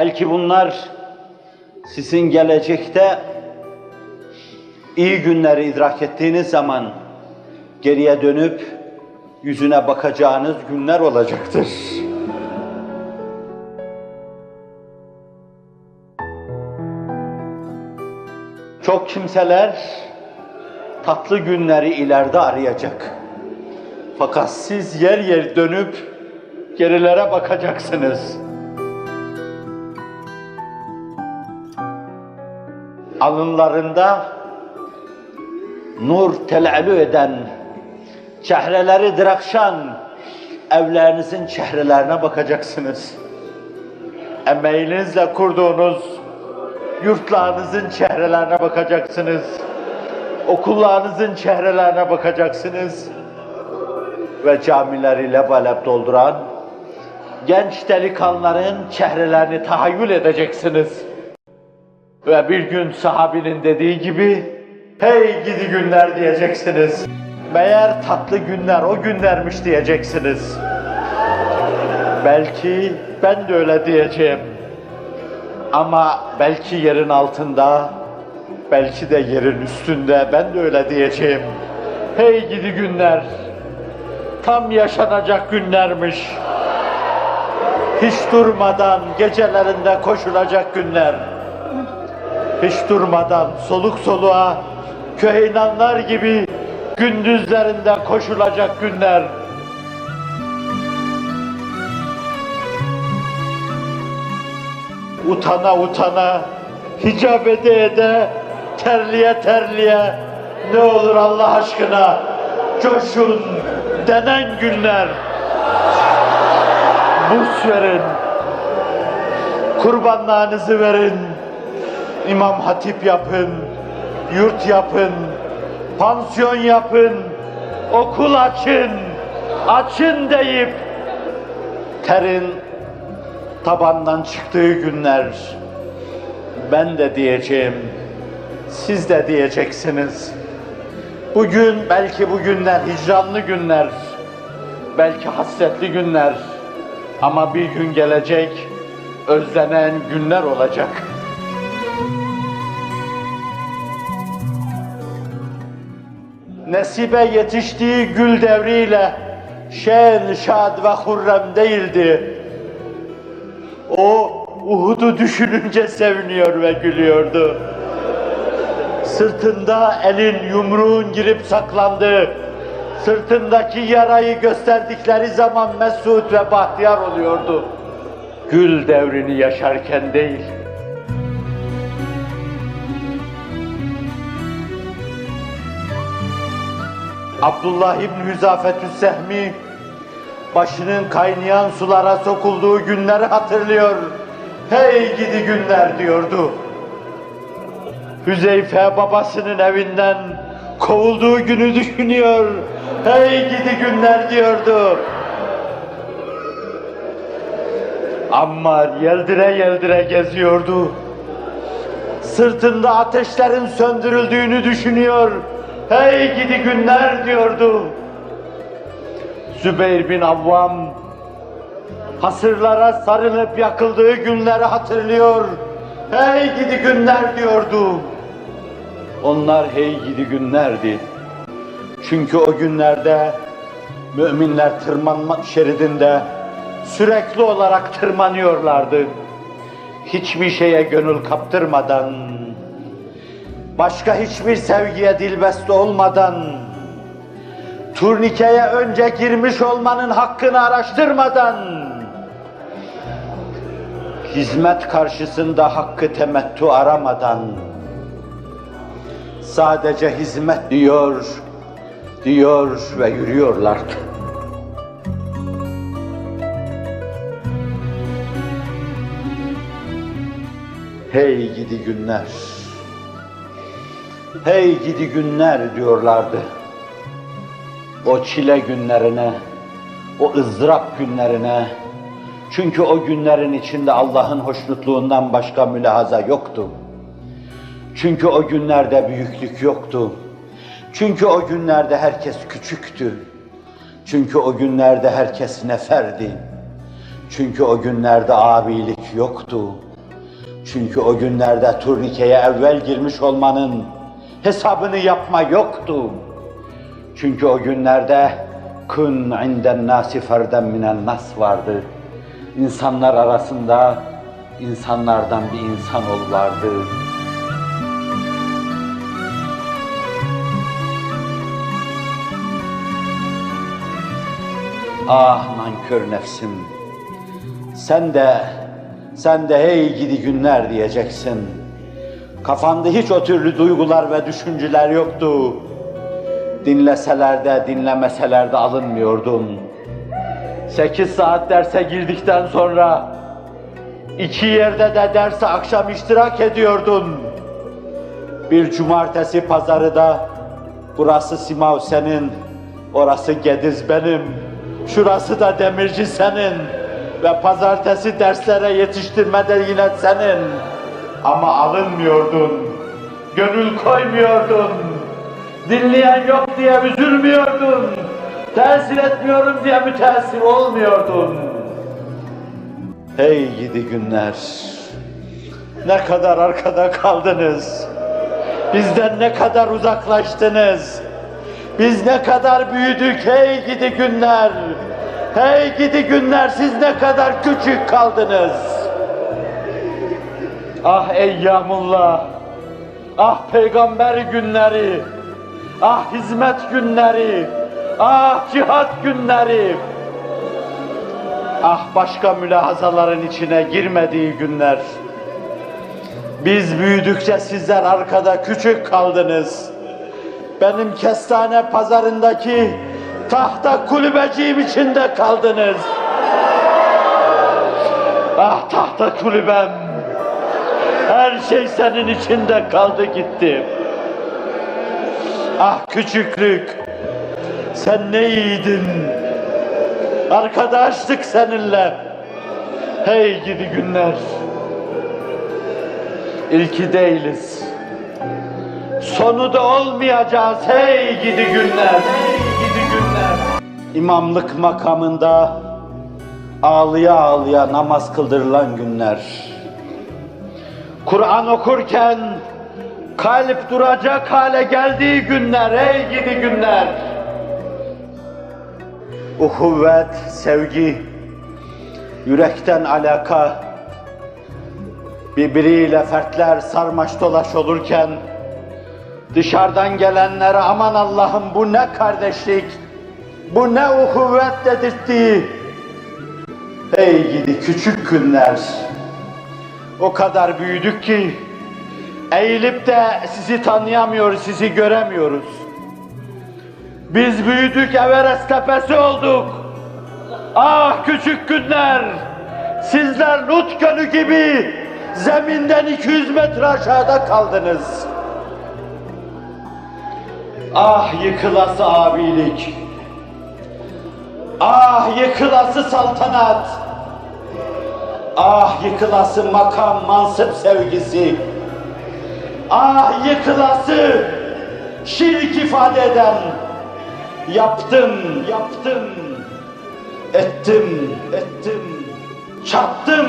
Belki bunlar sizin gelecekte iyi günleri idrak ettiğiniz zaman geriye dönüp yüzüne bakacağınız günler olacaktır. Çok kimseler tatlı günleri ileride arayacak. Fakat siz yer yer dönüp gerilere bakacaksınız. Alınlarında nur tel'alü eden, çehreleri drakşan evlerinizin çehrelerine bakacaksınız. Emeğinizle kurduğunuz yurtlarınızın çehrelerine bakacaksınız. Okullarınızın çehrelerine bakacaksınız. Ve camileri lebalep dolduran genç delikanlıların çehrelerini tahayyül edeceksiniz. Ve bir gün sahabinin dediği gibi, hey gidi günler diyeceksiniz. Meğer tatlı günler o günlermiş diyeceksiniz. Belki ben de öyle diyeceğim. Ama belki yerin altında, belki de yerin üstünde ben de öyle diyeceğim. Hey gidi günler, tam yaşanacak günlermiş. Hiç durmadan gecelerinde koşulacak günler. Hiç durmadan soluk soluğa köheynanlar gibi gündüzlerinde koşulacak günler. Utana utana, hicap ede ede, terliye terliye, ne olur Allah aşkına coşun denen günler. Burs verin, kurbanlarınızı verin, İmam Hatip yapın, yurt yapın, pansiyon yapın, okul açın, açın deyip terin tabandan çıktığı günler. Ben de diyeceğim, siz de diyeceksiniz. Bugün belki bu günler hicranlı günler, belki hasretli günler, ama bir gün gelecek, özlenen günler olacak. Nesibe yetiştiği gül devriyle şen, şad ve hurrem değildi. O Uhud'u düşününce seviniyor ve gülüyordu. Sırtında elin, yumruğun girip saklandı. Sırtındaki yarayı gösterdikleri zaman mesut ve bahtiyar oluyordu. Gül devrini yaşarken değil. Abdullah İbn Hüzafetü's Sehmi başının kaynayan sulara sokulduğu günleri hatırlıyor. Hey gidi günler diyordu. Hüzeyfe babasının evinden kovulduğu günü düşünüyor. Hey gidi günler diyordu. Ammar yeldire yeldire geziyordu. Sırtında ateşlerin söndürüldüğünü düşünüyor. Hey gidi günler diyordu. Zübeyir bin Avvam hasırlara sarılıp yakıldığı günleri hatırlıyor. Hey gidi günler diyordu. Onlar hey gidi günlerdi. Çünkü o günlerde müminler tırmanma şeridinde sürekli olarak tırmanıyorlardı. Hiçbir şeye gönül kaptırmadan, başka hiçbir sevgiye dilbeste olmadan, turnikeye önce girmiş olmanın hakkını araştırmadan, hizmet karşısında hakkı temettü aramadan, sadece hizmet diyor ve yürüyorlardı. Hey gidi günler, hey gidi günler diyorlardı. O çile günlerine, o ızdırap günlerine, çünkü o günlerin içinde Allah'ın hoşnutluğundan başka mülahaza yoktu. Çünkü o günlerde büyüklük yoktu. Çünkü o günlerde herkes küçüktü. Çünkü o günlerde herkes neferdi. Çünkü o günlerde abilik yoktu. Çünkü o günlerde turnike'ye evvel girmiş olmanın hesabını yapma yoktu. Çünkü o günlerde kun inden nasi ferden minen nas vardı. İnsanlar arasında insanlardan bir insan ol vardı. Ah nankör nefsim, sen de hey gidi günler diyeceksin. Kafanda hiç o türlü duygular ve düşünceler yoktu. Dinleseler de dinlemeseler de alınmıyordun. 8 saat derse girdikten sonra 2 yerde de derse akşam iştirak ediyordun. Bir cumartesi pazarı da burası Simav senin, orası Gediz benim, şurası da Demirci senin ve pazartesi derslere yetiştirmede yine senin. Ama alınmıyordun, gönül koymuyordun, dinleyen yok diye üzülmüyordun, tesir etmiyorum diye müteessir olmuyordun. Hey gidi günler, ne kadar arkada kaldınız, bizden ne kadar uzaklaştınız, biz ne kadar büyüdük hey gidi günler, hey gidi günler, siz ne kadar küçük kaldınız. Ah eyyamullah, ah peygamber günleri, ah hizmet günleri, ah cihat günleri, ah başka mülahazaların içine girmediği günler. Biz büyüdükçe sizler arkada küçük kaldınız. Benim kestane pazarındaki tahta kulübeciğim içinde kaldınız. Ah tahta kulübem, her şey senin içinde kaldı gitti. Ah küçüklük, sen ne iyiydin. Arkadaşlık seninle. Hey gidi günler. İlki değiliz. Sonu da olmayacağız. Hey gidi günler. Hey gidi günler. İmamlık makamında ağlıya ağlıya namaz kıldırılan günler. Kur'an okurken kalp duracak hale geldiği günler. Hey gidi günler. Uhuvvet, sevgi, yürekten alaka, birbiriyle fertler sarmaş dolaş olurken, dışarıdan gelenlere aman Allah'ım bu ne kardeşlik, bu ne uhuvvet dedirttiği, hey gidi küçük günler, o kadar büyüdük ki, eğilip de sizi tanıyamıyoruz, sizi göremiyoruz. Biz büyüdük, Everest tepesi olduk. Ah küçük günler, sizler Lut Gölü gibi zeminden 200 metre aşağıda kaldınız. Ah yıkılası abilik, ah yıkılası saltanat, ah yıkılası makam mansıp sevgisi, ah yıkılası şirk ifade eden, yaptım, ettim, çattım,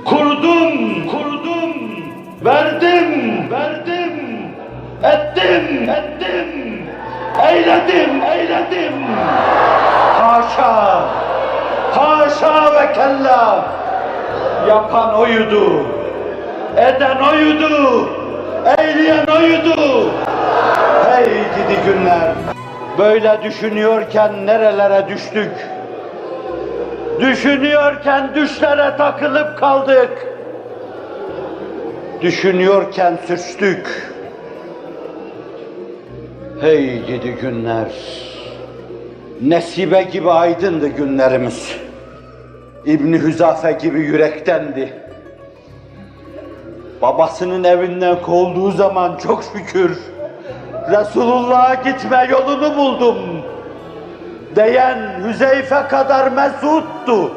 kurdum, verdim, ettim, eyledim. Haşa ve kella, yapan oydu, eden oydu, eyleyen oydu. Hey gidi günler, böyle düşünüyorken nerelere düştük? Düşünüyorken düşlere takılıp kaldık. Düşünüyorken suçtuk. Hey gidi günler, Nesibe gibi aydındı günlerimiz. İbni Hüzafe gibi yürektendi. Babasının evinden kovulduğu zaman çok şükür Resulullah'a gitme yolunu buldum diyen Hüzeyfe kadar mesuttu.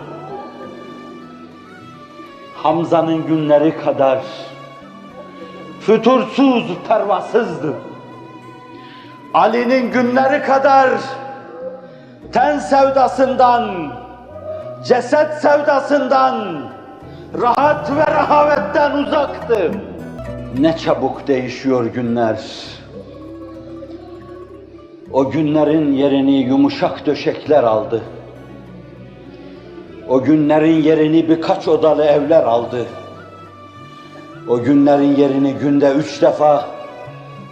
Hamza'nın günleri kadar fütursuz, pervasızdı. Ali'nin günleri kadar ten sevdasından, ceset sevdasından, rahat ve rehavetten uzaktı. Ne çabuk değişiyor günler. O günlerin yerini yumuşak döşekler aldı. O günlerin yerini birkaç odalı evler aldı. O günlerin yerini günde 3 defa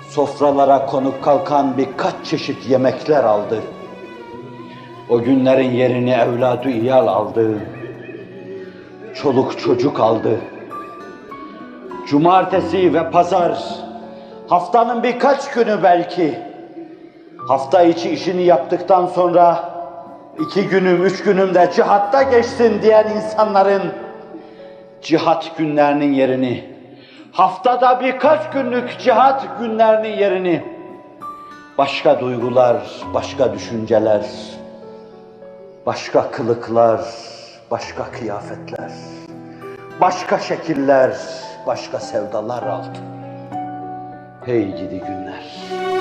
sofralara konup kalkan birkaç çeşit yemekler aldı. O günlerin yerini evladı iyal aldı. Çoluk çocuk aldı. Cumartesi ve pazar, haftanın birkaç günü belki, hafta içi işini yaptıktan sonra 2 günüm, 3 günüm de cihatta geçsin diyen insanların cihat günlerinin yerini, haftada birkaç günlük cihat günlerinin yerini, başka duygular, başka düşünceler, başka kılıklar, başka kıyafetler, başka şekiller, başka sevdalar aldı. Hey gidi günler!